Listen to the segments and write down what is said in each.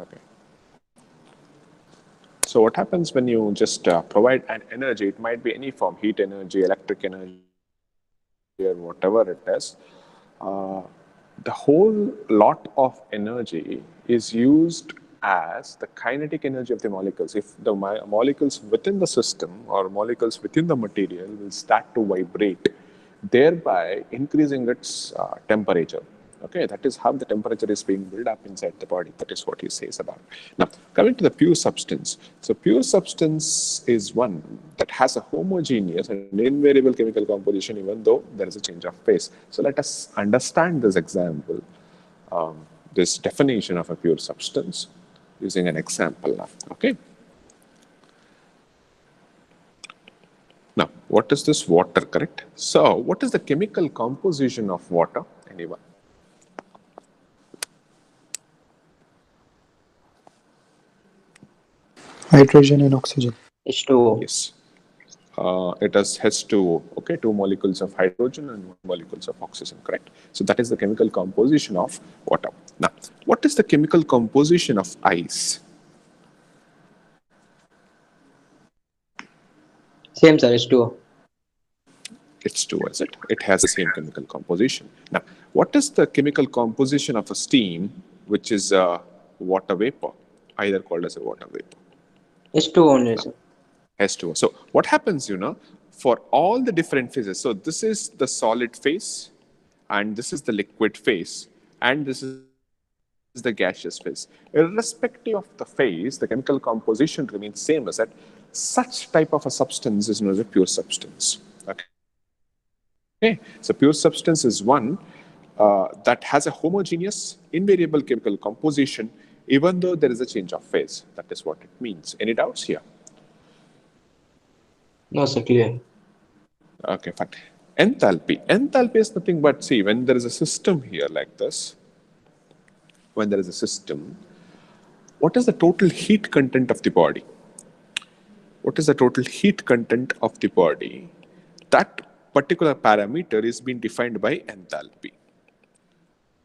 Okay. So what happens when you just provide an energy? It might be any form, heat energy, electric energy, or whatever it is. Uh, the whole lot of energy is used as the kinetic energy of the molecules. If the molecules within the system or molecules within the material will start to vibrate, thereby increasing its temperature. Okay, that is how the temperature is being built up inside the body. That is what he says about. Now, coming to the pure substance. So, pure substance is one that has a homogeneous and invariable chemical composition, even though there is a change of phase. So, let us understand this example, this definition of a pure substance using an example now. Okay. Now, what is this water, correct? So, what is the chemical composition of water? Anyone? Hydrogen and oxygen. H2O. Yes. It has H2O, okay, two molecules of hydrogen and one molecules of oxygen, correct? So that is the chemical composition of water. Now, what is the chemical composition of ice? Same, sir. H2O. It's 2, is it? It has the same chemical composition. Now, what is the chemical composition of a steam, which is a water vapor, either called as a water vapor? H2O only, sir. H2O. So what happens, for all the different phases, so this is the solid phase, and this is the liquid phase, and this is the gaseous phase. Irrespective of the phase, the chemical composition remains same as that. Such type of a substance is known as a pure substance. Okay. So pure substance is one that has a homogeneous, invariable chemical composition, even though there is a change of phase. That is what it means. Any doubts here? No, sir. Clear. Okay, fine. Enthalpy. Enthalpy is nothing but, see, when there is a system here like this, when there is a system, what is the total heat content of the body? What is the total heat content of the body? That particular parameter is being defined by enthalpy.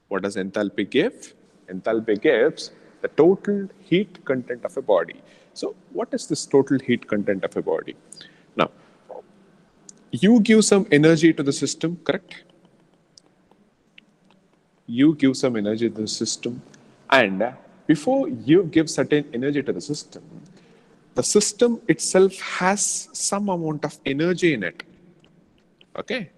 What does enthalpy give? Enthalpy gives the total heat content of a body. So, what is this total heat content of a body? Now, you give some energy to the system, correct? You give some energy to the system, and before you give certain energy to the system itself has some amount of energy in it. Okay?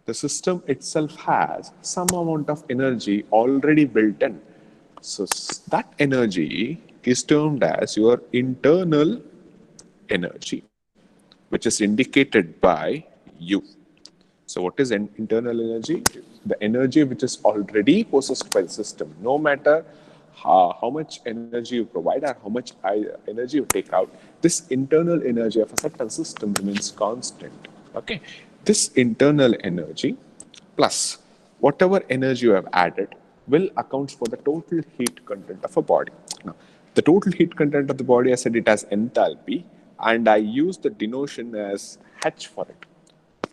The system itself has some amount of energy already built in. So that energy is termed as your internal energy, which is indicated by U. So what is an internal energy? The energy which is already possessed by the system. No matter how much energy you provide or how much energy you take out, this internal energy of a certain system remains constant. Okay, this internal energy plus whatever energy you have added will account for the total heat content of a body. Now, the total heat content of the body, I said it has enthalpy, and I use the denotion as H for it.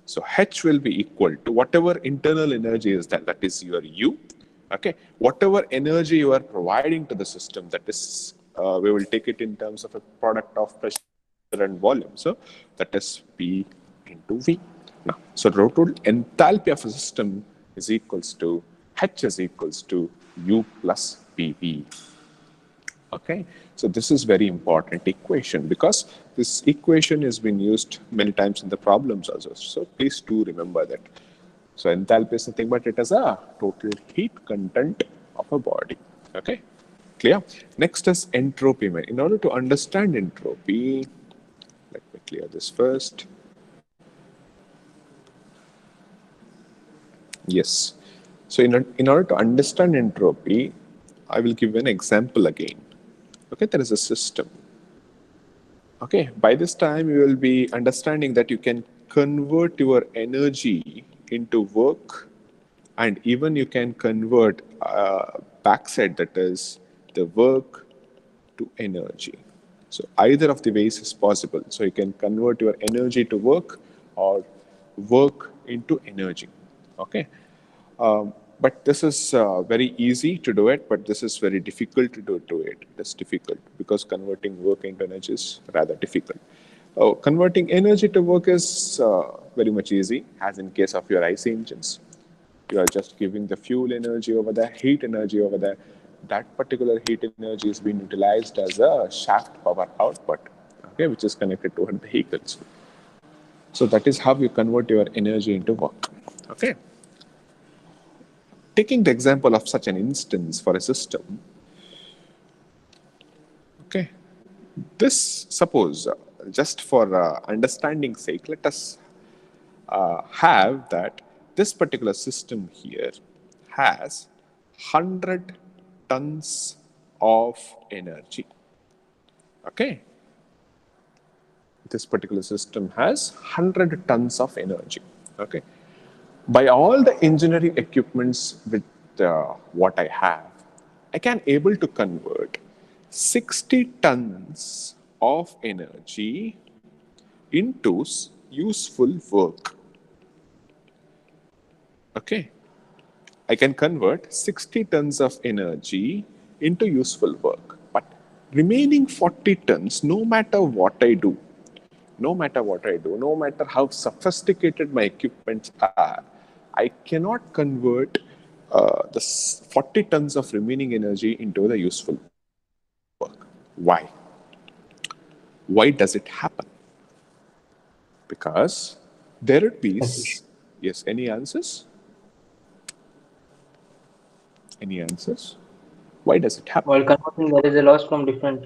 So H will be equal to whatever internal energy is that is your U. Okay, whatever energy you are providing to the system, that is, we will take it in terms of a product of pressure and volume. So that is P into V. Now, so total enthalpy of a system is equals to H is equals to U plus PV. Okay, so this is very important equation because this equation has been used many times in the problems also. So please do remember that. So enthalpy is nothing but it has a total heat content of a body. Okay, clear? Next is entropy. In order to understand entropy, let me clear this first. Yes. So in order to understand entropy, I will give an example again. Okay, there is a system. Okay, by this time you will be understanding that you can convert your energy into work, and even you can convert backside, that is the work to energy. So either of the ways is possible. So you can convert your energy to work or work into energy. Okay. But this is very easy to do it, but this is very difficult to do it. It's difficult because converting work into energy is rather difficult. Oh, converting energy to work is very much easy, as in case of your IC engines. You are just giving the fuel energy over there, heat energy over there. That particular heat energy is being utilized as a shaft power output, okay, which is connected to the vehicles. So that is how you convert your energy into work. Okay. Taking the example of such an instance for a system, okay, this suppose just for understanding sake, let us have that this particular system here has 100 tons of energy. Okay, this particular system has 100 tons of energy. Okay, by all the engineering equipments with what I have, I can able to convert 60 tons of energy into useful work. Okay, I can convert 60 tons of energy into useful work. But remaining 40 tons, no matter how sophisticated my equipments are, I cannot convert the 40 tons of remaining energy into the useful work. Why? Why does it happen? Because there would be, yes, any answers? Any answers? Why does it happen? While converting, there is a loss from different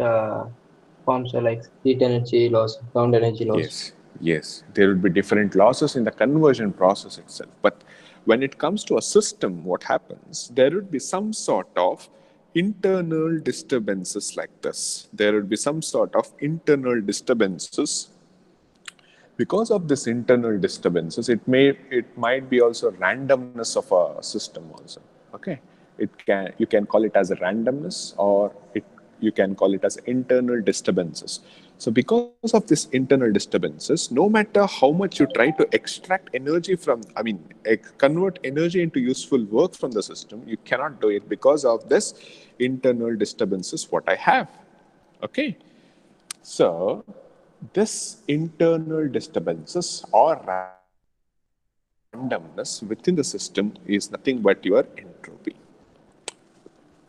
forms, like heat energy loss, sound energy loss. Yes, yes. There will be different losses in the conversion process itself. But when it comes to a system, what happens? There would be some sort of internal disturbances like this. There would be some sort of internal disturbances. Because of this internal disturbances, it might be also randomness of a system also. Okay, you can call it as a randomness, or you can call it as internal disturbances. So because of this internal disturbances, no matter how much you try to extract energy from, convert energy into useful work from the system, you cannot do it because of this internal disturbances what I have. Okay, so this internal disturbances or randomness within the system is nothing but your entropy.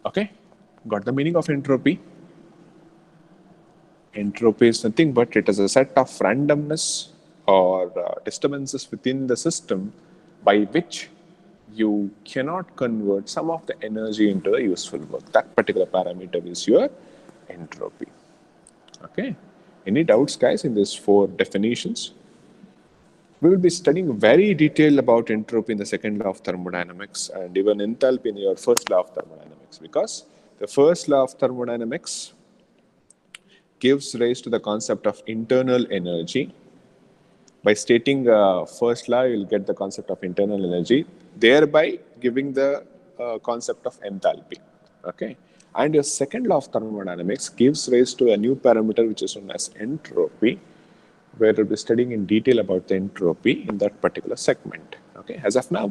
Okay, got the meaning of entropy? Entropy is nothing but it is a set of randomness or disturbances within the system by which you cannot convert some of the energy into a useful work. That particular parameter is your entropy. Okay. Any doubts, guys, in these four definitions? We will be studying very detailed about entropy in the second law of thermodynamics and even enthalpy in your first law of thermodynamics, because the first law of thermodynamics gives rise to the concept of internal energy. By stating first law, you'll get the concept of internal energy, thereby giving the concept of enthalpy. Okay, and your second law of thermodynamics gives rise to a new parameter which is known as entropy, where we'll be studying in detail about the entropy in that particular segment. Okay, as of now,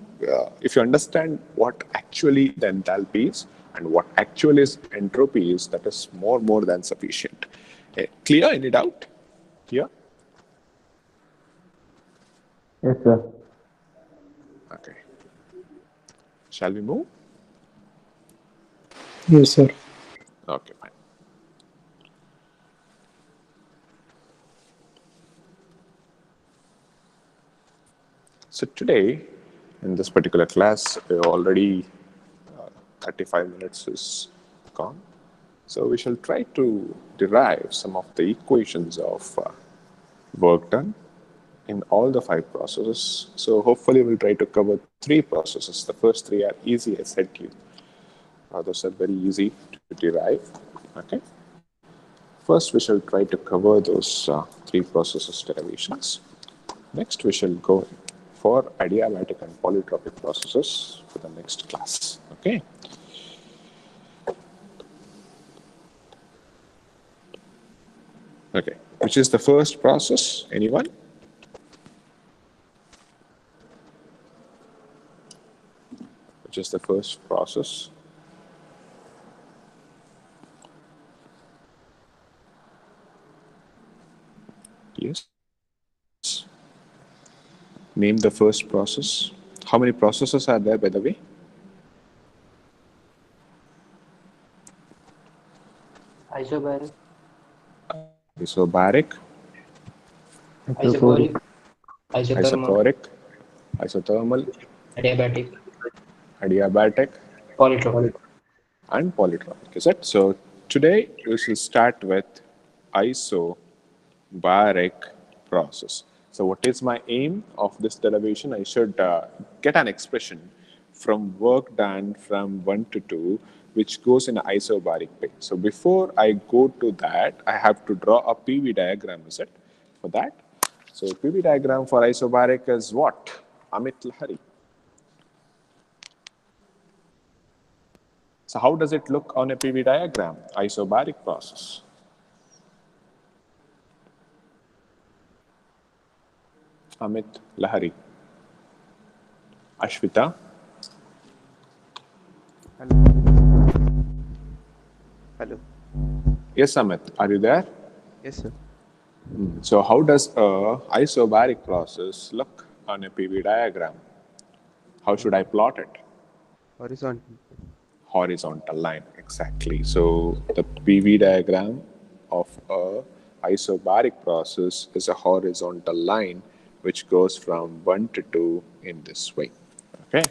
if you understand what actually the enthalpy is and what actually is entropy is, that is more than sufficient. Clear? Any doubt here? Yes, sir. Okay. Shall we move? Yes, sir. Okay, fine. So today, in this particular class, we already 35 minutes is gone. So we shall try to derive some of the equations of work done in all the 5 processes. So hopefully we'll try to cover 3 processes. The first 3 are easy, I said to you. Those are very easy to derive. Okay. First, we shall try to cover those 3 processes derivations. Next, we shall go for adiabatic and polytropic processes for the next class. Okay. Okay. Which is the first process? Anyone? Which which is the first process. Yes. Name the first process. How many processes are there, by the way? Isobaric, Isobaric, isochoric, isothermal, isochoric, isothermal, adiabatic, adiabatic, polytropic. and polytropic. Is it? So today we shall start with isobaric process. So what is my aim of this derivation? I should get an expression from work done from 1 to 2, which goes in isobaric way. So before I go to that, I have to draw a PV diagram, is it? For that. So PV diagram for isobaric is what? Amit Lahari. So how does it look on a PV diagram? Isobaric process. Amit Lahari. Ashwita. Hello. Yes, Amit. Are you there? Yes, sir. So how does a isobaric process look on a PV diagram? How should I plot it? Horizontal. Horizontal line, exactly. So the PV diagram of a isobaric process is a horizontal line which goes from 1 to 2 in this way. Okay.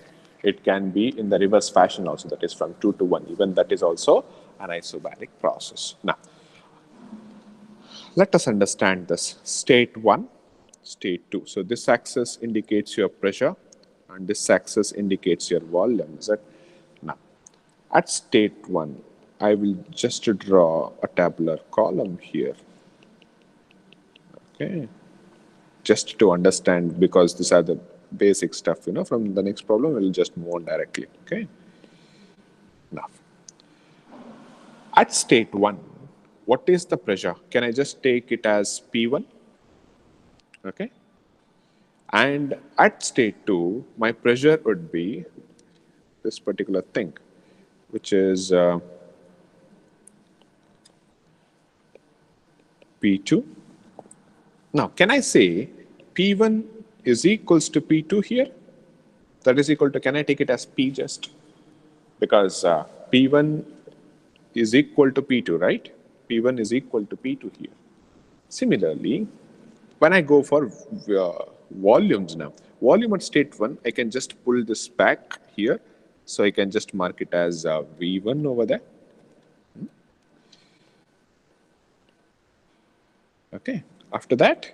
It can be in the reverse fashion also, that is from 2 to 1. Even that is also an isobaric process. Now, let us understand this. State 1, state 2. So this axis indicates your pressure and this axis indicates your volume. Is it? Now, at state 1, I will just draw a tabular column here. Okay. Just to understand, because these are the basic stuff, from the next problem, we'll just move on directly. Okay. Now, at state 1, what is the pressure? Can I just take it as P1? Okay. And at state 2, my pressure would be this particular thing, which is P2. Now, can I say P1 is equals to P2 here? That is equal to, can I take it as P just? Because P1 is equal to P2, right? P1 is equal to P2 here. Similarly, when I go for volumes now, volume at state 1, I can just pull this back here. So I can just mark it as V1 over there. Okay. After that,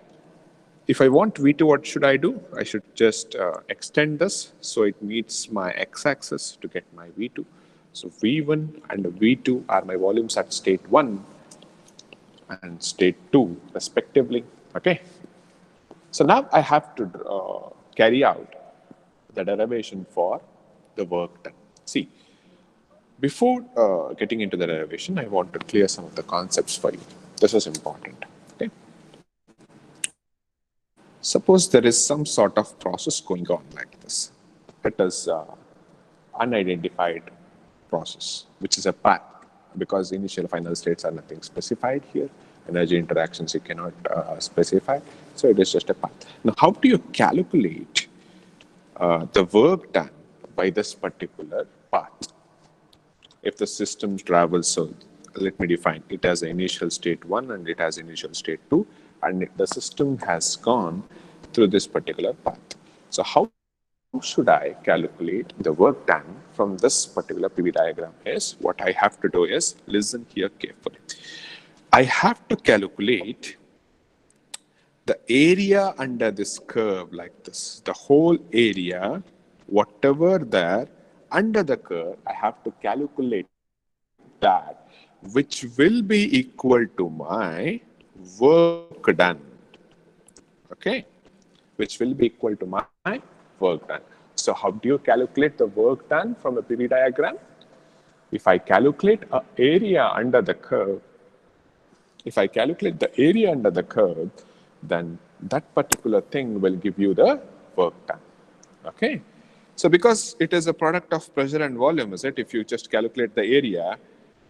if I want V2, what should I do? I should just extend this so it meets my x-axis to get my V2. So V1 and V2 are my volumes at state 1 and state 2 respectively. Okay. So now I have to carry out the derivation for the work done. See, before getting into the derivation, I want to clear some of the concepts for you. This is important. Okay. Suppose there is some sort of process going on like this. It is unidentified process, which is a path, because initial final states are nothing specified here. Energy interactions you cannot specify. So it is just a path. Now, how do you calculate the work done by this particular path? If the system travels, so let me define, it has initial state 1 and it has initial state 2, and the system has gone through this particular path. So how should I calculate the work done from this particular PV diagram? Is what I have to do is, listen here carefully. I have to calculate the area under this curve like this, the whole area, whatever there under the curve, I have to calculate that, which will be equal to my work done. Okay, which will be equal to my work done. So how do you calculate the work done from a PV diagram? If I calculate an area under the curve, then that particular thing will give you the work done. Okay. So because it is a product of pressure and volume, is it? If you just calculate the area,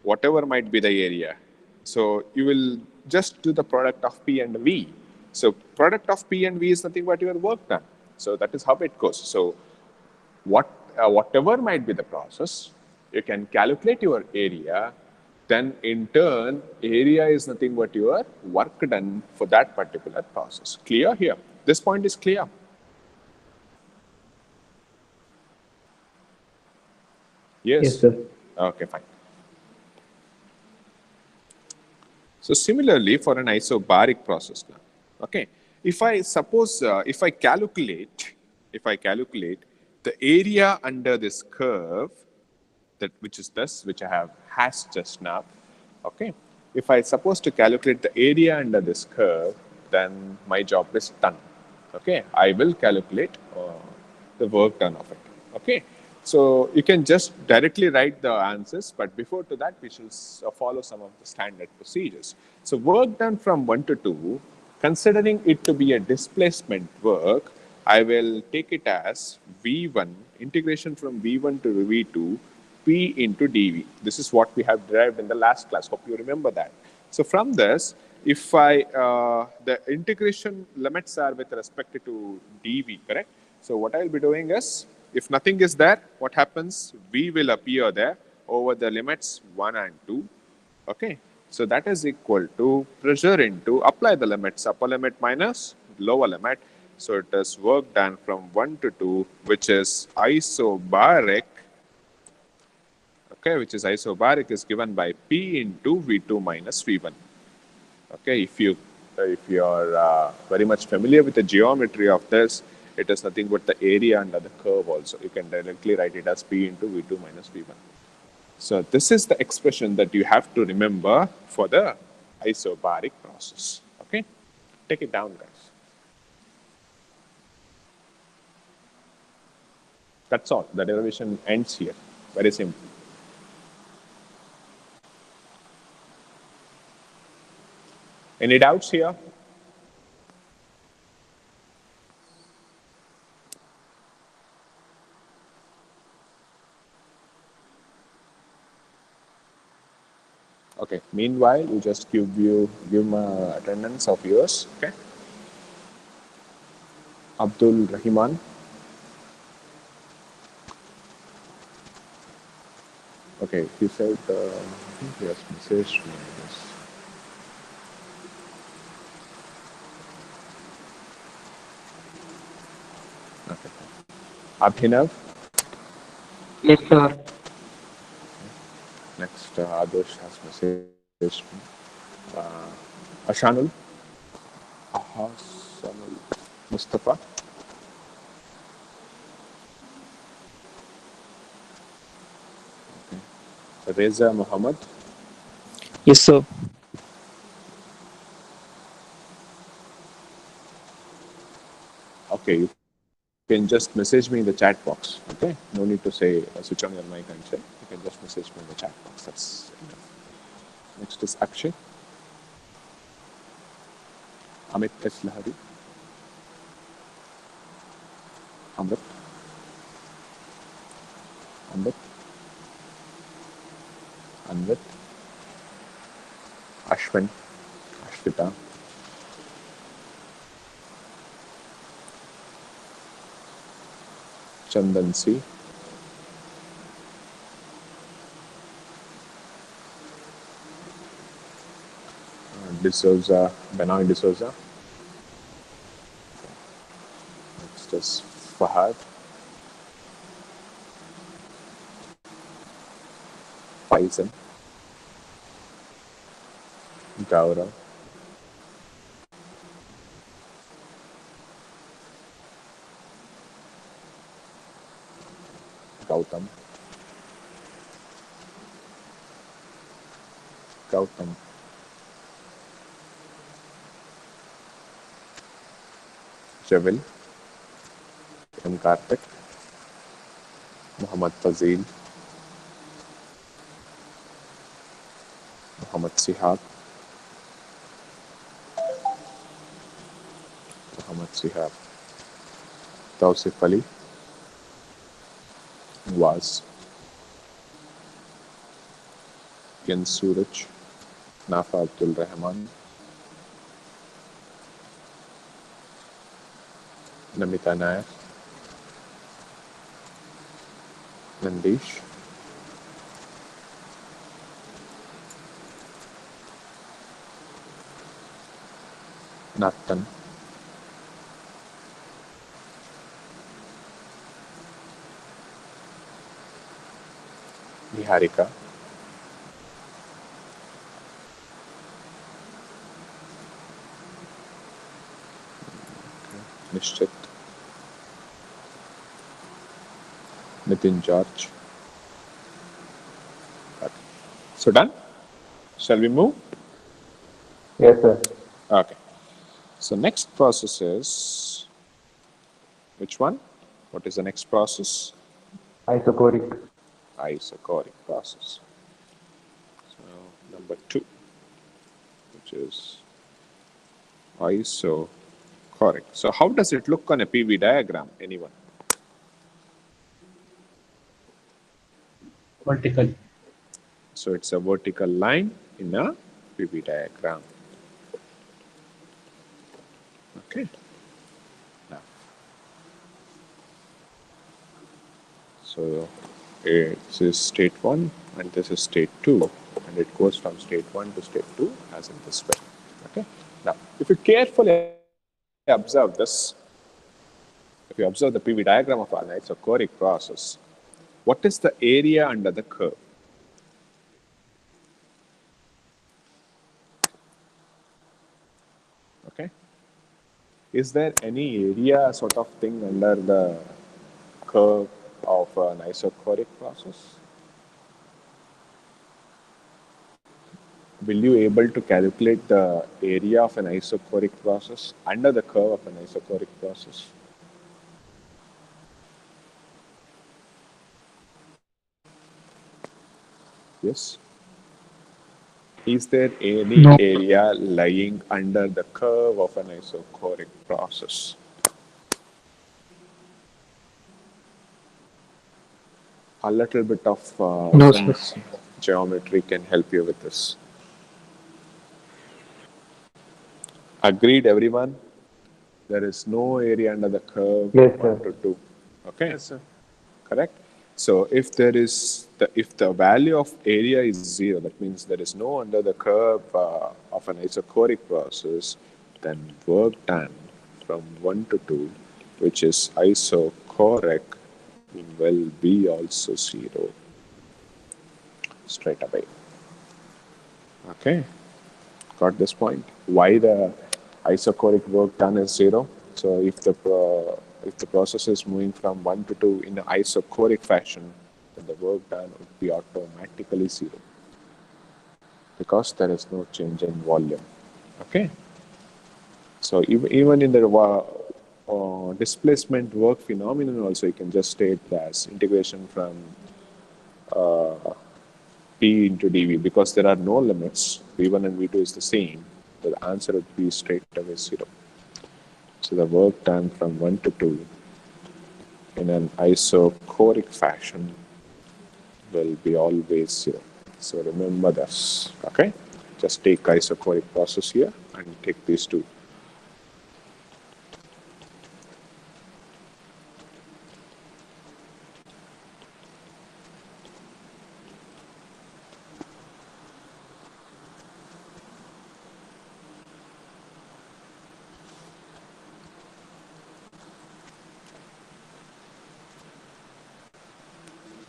whatever might be the area, so you will just do the product of P and V. So product of P and V is nothing but your work done. So that is how it goes. So whatever might be the process, you can calculate your area. Then in turn, area is nothing but your work done for that particular process. Clear here? This point is clear. Yes, Yes. sir. Okay, fine. So similarly, for an isobaric process now, okay, if I suppose if I calculate the area under this curve, that which is this, which I have hashed just now, okay, if I suppose to calculate the area under this curve, then my job is done. Okay, I will calculate the work done of it. Okay, so you can just directly write the answers, but before to that, we shall follow some of the standard procedures. So work done from 1 to 2, considering it to be a displacement work, I will take it as V1, integration from V1 to V2, P into dV. This is what we have derived in the last class. Hope you remember that. So from this, if the integration limits are with respect to dV, correct? So what I'll be doing is, if nothing is there, what happens? V will appear there over the limits 1 and 2. Okay, so that is equal to pressure into, apply the limits, upper limit minus lower limit. So it is work done from 1 to 2, which is isobaric. Okay, which is isobaric is given by P into V2 minus V1. Okay, if you are very much familiar with the geometry of this, it is nothing but the area under the curve also. You can directly write it as P into V2 minus V1. So this is the expression that you have to remember for the isobaric process. Okay, take it down, guys. That's all. The derivation ends here. Very simple. Any doubts here? Okay. Meanwhile, you just give my attendance of yours. Okay. Abdul Rahman. Okay. He said I think he has messaged me. Yes. Okay. Abhinav. Yes, sir. Next, Adarsh has messaged me. Ashanul. Hasanul. Mustafa. Reza Muhammad. Yes, sir. Okay, you can just message me in the chat box. Okay, no need to say switch on your mic and say. You can just message me in the chat box. That's enough. Next is Akshay. Amit S. Lahari. Amrit. Amrit. Anvit. Ashwin. Ashwita. Chandan C. D'Souza. Benoit D'Souza. Next is Fahad. Faisal. Gaurav. Gautam. Gautam. Javil. M. Karthik. Muhammad Fazil. Muhammad Sihab. Muhammad Sihab. Tausif Ali. was Ken Suraj, Nafa Abdul Rahman, Namita Nair, Nandish, Nathan, Niharika, Nishchit, Nitin George. Okay. So done? Shall we move? Yes, sir. Okay. So next process is which one? What is the next process? Isochoric. Isochoric process. So number 2, which is isochoric. So how does it look on a PV diagram? Anyone? Vertical. So it's a vertical line in a PV diagram. Okay. Now, so this is state 1 and this is state 2, and it goes from state 1 to state 2 as in this way. Okay. Now, if you carefully observe this, if you observe the PV diagram of an isochoric process, what is the area under the curve? Okay. Is there any area sort of thing under the curve of an isochoric process? Will you able to calculate the area of an isochoric process under the curve of an isochoric process? Yes. Is there any No. area lying under the curve of an isochoric process? A little bit of No, sir. geometry can help you with this. Agreed, everyone? There is no area under the curve Yes, 1 sir. to 2. Okay, Yes, sir. correct? So if if the value of area is 0, that means there is no under the curve of an isochoric process, then work done from 1 to 2, which is isochoric, will be also 0 straight away. Okay, got this point? Why the isochoric work done is 0? So if the process is moving from 1 to 2 in an isochoric fashion, then the work done would be automatically 0 because there is no change in volume. Okay. So even in the displacement work phenomenon also, you can just state as integration from P into dV, because there are no limits. V1 and V2 is the same. The answer would be straight away 0. So the work done from 1 to 2 in an isochoric fashion will be always 0. So remember this. Okay. Just take isochoric process here and take these two.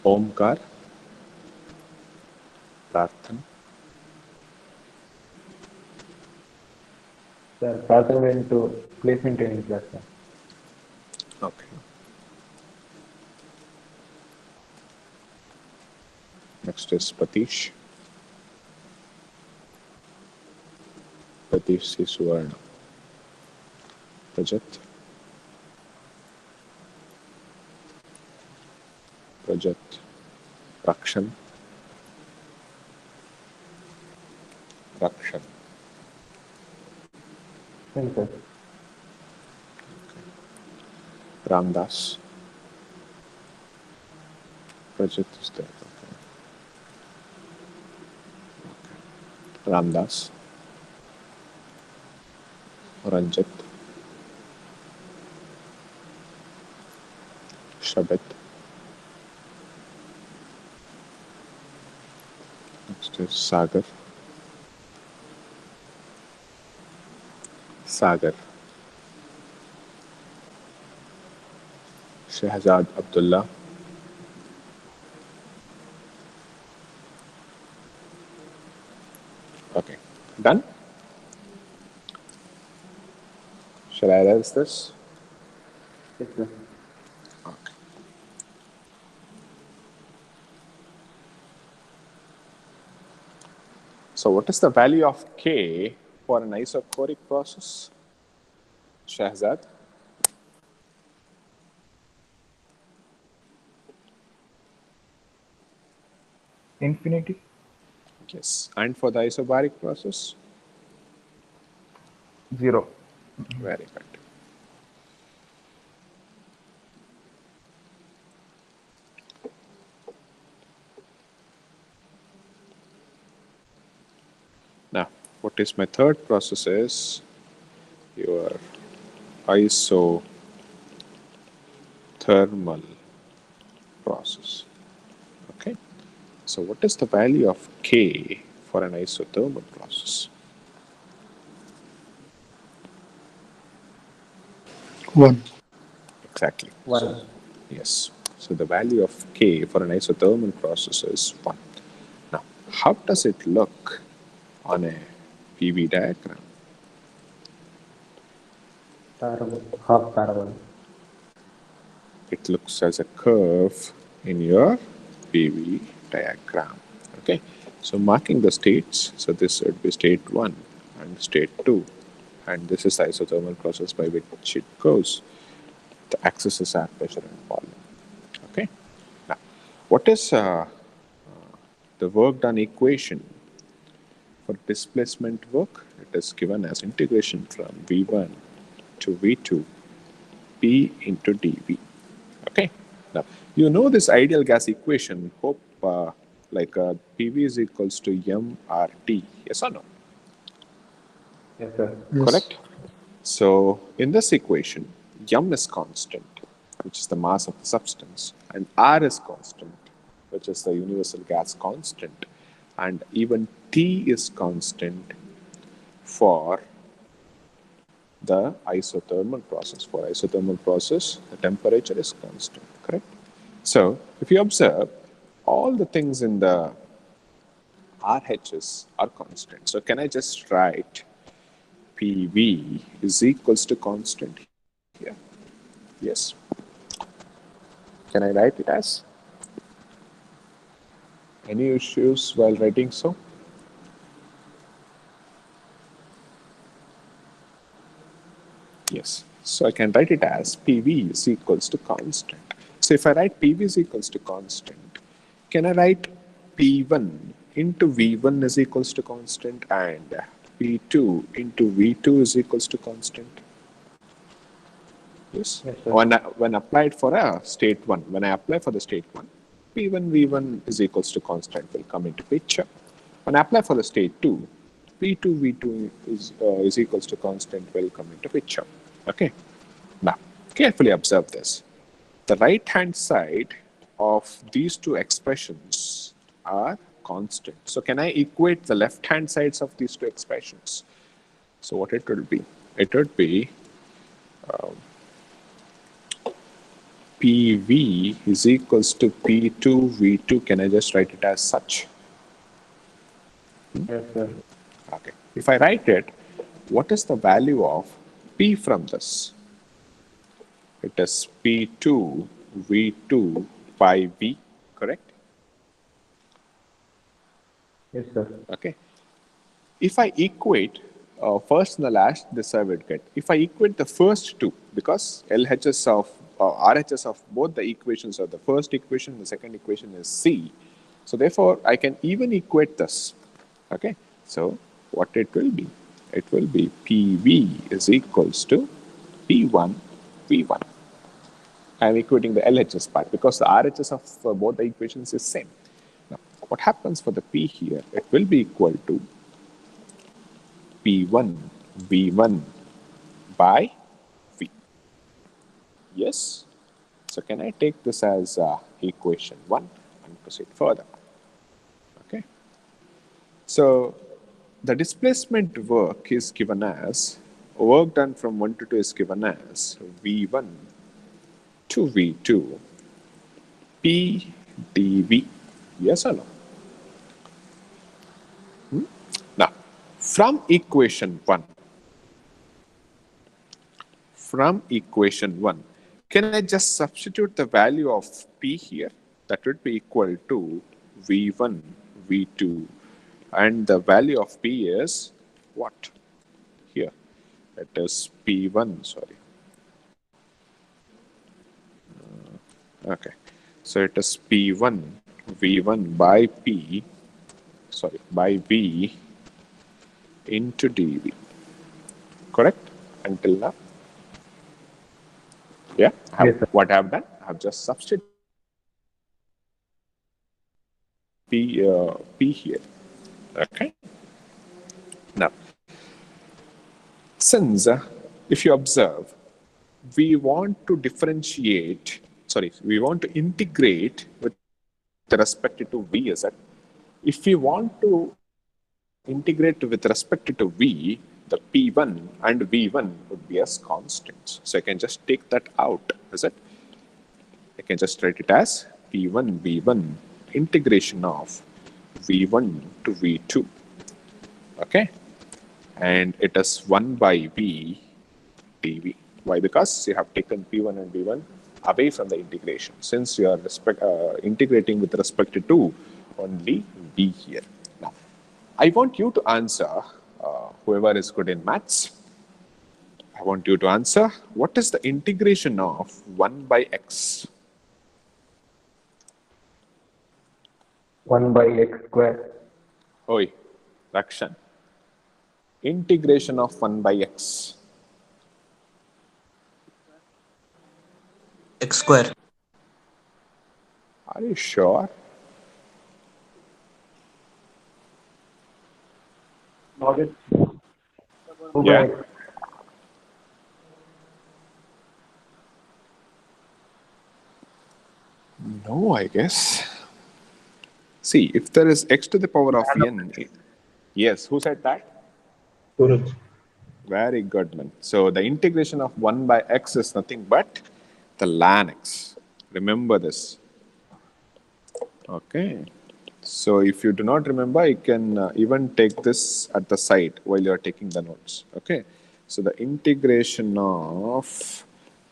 Omkar, प्रार्थना. Sir, Partha went to placement training class, sir. Okay. Next is Patish. Patish is Suvarna. Rajat. Rajat. Rakshan. Rakshan. Thank you, sir. Ramdas. Rajat is there. Okay. Ramdas, Ranjit, Shabit. Next is Sagar. Sagar. Shehzad Abdullah. Okay. Done? Shall I erase this? Yes, sir. Okay. So what is the value of K for an isochoric process? Shehzad? Infinity. Yes. And for the isobaric process? 0. Very good. Now, what is my third process is your isothermal process. Okay. So what is the value of K for an isothermal process? 1. Exactly. One. So, yes. So the value of K for an isothermal process is 1. Now, how does it look on a PV diagram? Half parabol. It looks as a curve in your PV diagram. Okay. So marking the states, so this would be state 1 and state 2. And this is the isothermal process by which it goes. The axis is air pressure and volume. Okay. Now, what is the work done equation for displacement work? It is given as integration from V1 to V2 P into dV. Okay. Now, you know this ideal gas equation. Hope PV is equals to mRT. Yes or no? Yes, sir. Yes. Correct? So, in this equation, m is constant, which is the mass of the substance, and r is constant, which is the universal gas constant, and even T is constant for the isothermal process. For isothermal process, the temperature is constant, correct? So, if you observe, all the things in the RHS are constant. So, can I just write PV is equals to constant here? Yes. Can I write it as? Any issues while writing so? Yes. So I can write it as PV is equals to constant. So if I write PV is equals to constant, can I write P1 into V1 is equals to constant and P2 into V2 is equals to constant? Yes. Yes, sir. When applied for a state 1, when I apply for the state 1, P1 V1 is equals to constant will come into picture. When I apply for the state 2, P2 V2 is equals to constant will come into picture. Okay. Now, carefully observe this. The right hand side of these two expressions are constant. So can I equate the left hand sides of these two expressions? So what it will be? It would be PV is equals to P2 V2. Can I just write it as such? Yes, sir. Okay. If I write it, what is the value of P from this? It is P2 V2 by V, correct? Yes, sir. Okay. If I equate first and the last, this I would get. If I equate the first two, because LHS of RHS of both the equations are the first equation, the second equation is C. So therefore, I can even equate this. Okay. So what it will be? It will be PV is equals to P1 V1. I'm equating the LHS part because the RHS of both the equations is same. Now, what happens for the P here? It will be equal to P1 V1 by V. Yes? So can I take this as equation 1 and proceed further? Okay. So the displacement work is given as, work done from 1 to 2 is given as V1 to V2 P dV. Yes or no? Now, from equation 1, can I just substitute the value of P here? That would be equal to V1, V2, and the value of P is what? Here, it is P1, sorry. Okay, so it is P1, V1 by P, sorry, by V into dV. Correct? Until now? Yeah? Yes, sir. What I have done? I have just substituted P here. Okay? Now, since if you observe, we want to differentiate, we want to integrate with respect to V, is it? If we want to integrate with respect to V, the P1 and V1 would be as constants. So I can just take that out, is it? I can just write it as P1 V1 integration of V1 to V2. Okay? And it is 1 by V dV. Why? Because you have taken P1 and V1 away from the integration, since you are integrating with respect to only V here. Now, I want you to answer, whoever is good in maths, I want you to answer, what is the integration of 1 by x? 1 by x square. Oi, Rakshan. Integration of 1 by x. X square. Are you sure? Log it. 2 by Yeah. x. No, I guess. See, if there is x to the power of n, yes, who said that? Suraj. Very good, man. So the integration of 1 by x is nothing but the ln x. Remember this. Okay. So if you do not remember, you can even take this at the side while you are taking the notes. Okay. So the integration of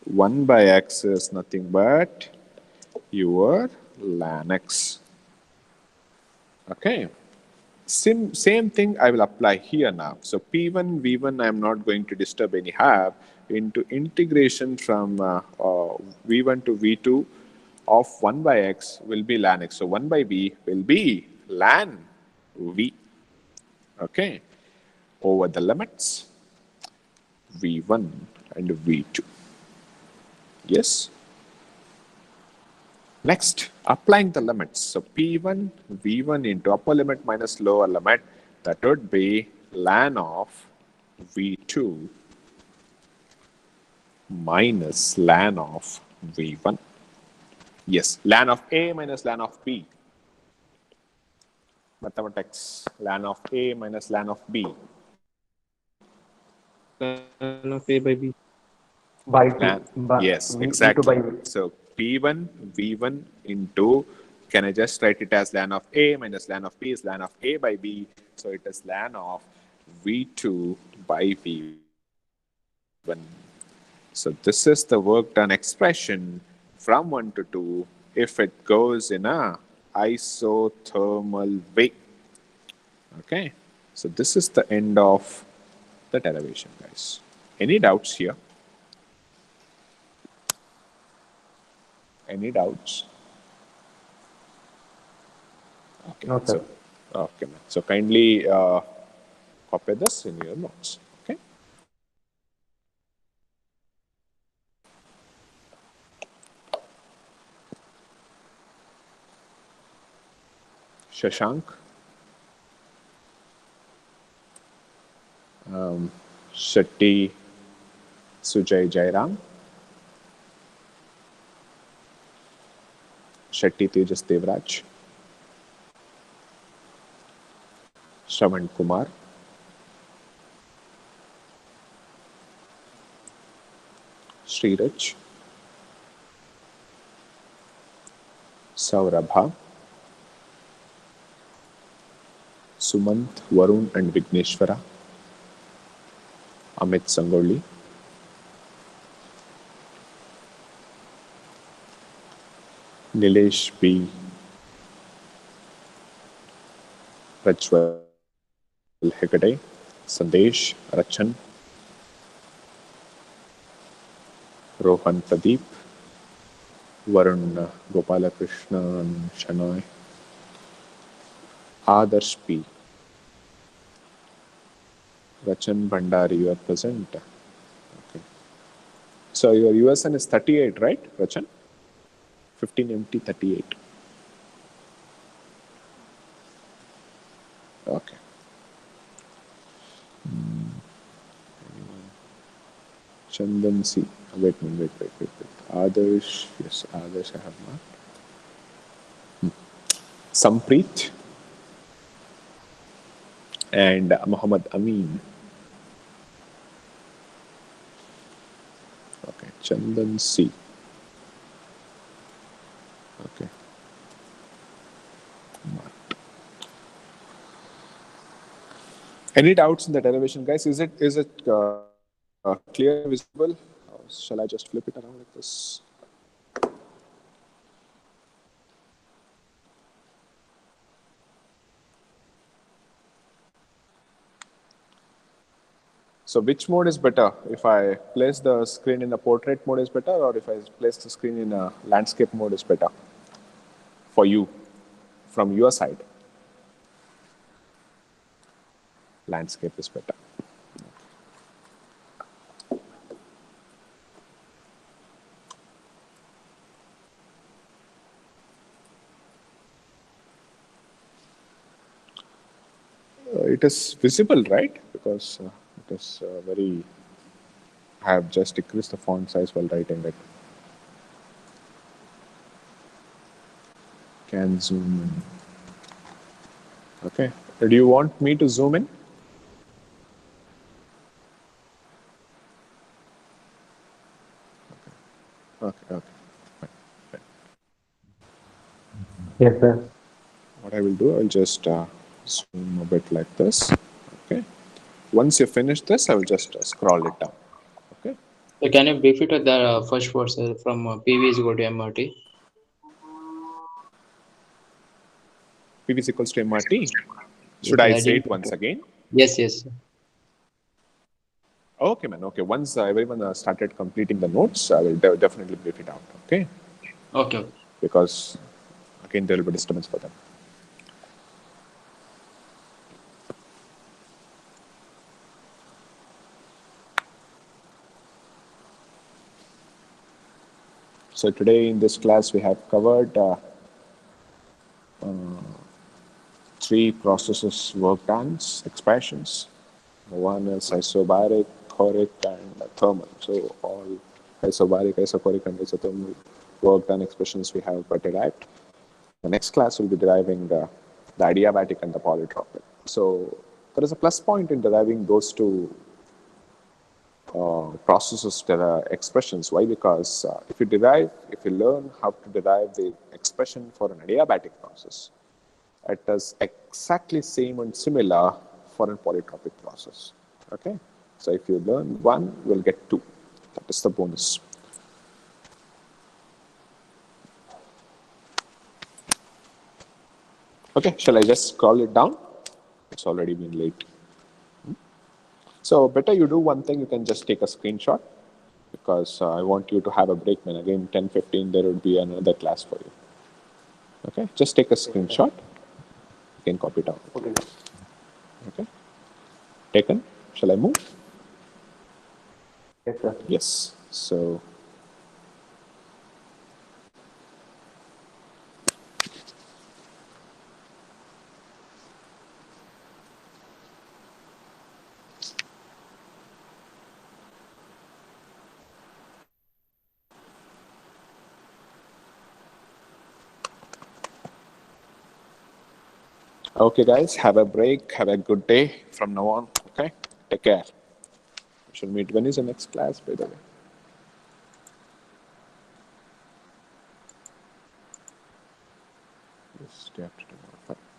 1 by x is nothing but your ln x. Okay. Same thing I will apply here now. So P1, V1, I am not going to disturb anyhow, into integration from V1 to V2 of 1 by x will be ln x. So 1 by V will be ln V. Okay. Over the limits V1 and V2. Yes. Next, applying the limits. So P1, V1 into upper limit minus lower limit, that would be ln of V2 minus ln of V1. Yes, ln of A minus ln of B. Mathematics, ln of A minus ln of B. Ln of A by B. By 2. Yes, V2 by exactly. V. So P1, V1 into, can I just write it as ln of A minus ln of B is ln of A by B. So it is ln of V2 by V1. So this is the work done expression from 1 to 2 if it goes in a isothermal way. Okay. So this is the end of the derivation, guys. Any doubts here? Any doubts? Okay. No, sir. Okay, man. So kindly copy this in your notes. Okay. Shashank, Shetty Sujay Jairam, Shetty Tejas Devraj, Shravan Kumar, Sriraj, Saurabha, Sumant, Varun and Vigneshwara, Amit Sangoli, Nilesh B, Rajwal Hegade, Sandesh, Rachan, Rohan Pradeep, Varun Gopalakrishna Shanoy, Adarsh P, Rachan Bhandari, you are present. Okay. So your USN is 38, right, Rachan? 15MT 38. Okay. Chandan C. Wait. Adarsh, yes, Adarsh I have marked. Sampreet and Muhammad Amin. Okay, Chandan C. Okay. Any doubts in the derivation, guys? Is it clear, visible? Or shall I just flip it around like this? So which mode is better? If I place the screen in a portrait mode is better, or if I place the screen in a landscape mode is better for you, from your side? Landscape is better. It is visible, right? Because it is very. I have just decreased the font size while writing it. Can zoom in. Okay. Do you want me to zoom in? Okay. Fine. Yes, sir. What I will do, I'll just zoom a bit like this. Okay. Once you finish this, I will just scroll it down. Okay. So can you brief it at the first words from PV is equal to MRT? PV is equals to MRT. Should Yes, I I say didn't. it once again? Yes. Okay, man. Okay. Once everyone started completing the notes, I will definitely brief it out. Okay. Okay. Because again, there will be disturbance for them. So today in this class, we have covered three processes work done, expressions. One is isobaric, choric, and thermal. So all isobaric, isochoric, and isothermal work done expressions we have derived. The next class will be deriving the adiabatic and the polytropic. So there is a plus point in deriving those two processes that are expressions. Why? Because if you learn how to derive the expression for an adiabatic process, it is exactly same and similar for a polytropic process. Okay, so if you learn one, you will get two. That is the bonus. Okay, shall I just scroll it down? It's already been late. So better you do one thing, you can just take a screenshot because I want you to have a break, man. Again, 10:15, there will be another class for you. Okay, just take a screenshot. You can copy it out. Okay. Okay, taken. Shall I move? Yes, sir. Yes. So Okay, guys, have a break. Have a good day from now on. Okay, take care. We should meet. When is the next class, by the way? Yes, day after tomorrow. Fine.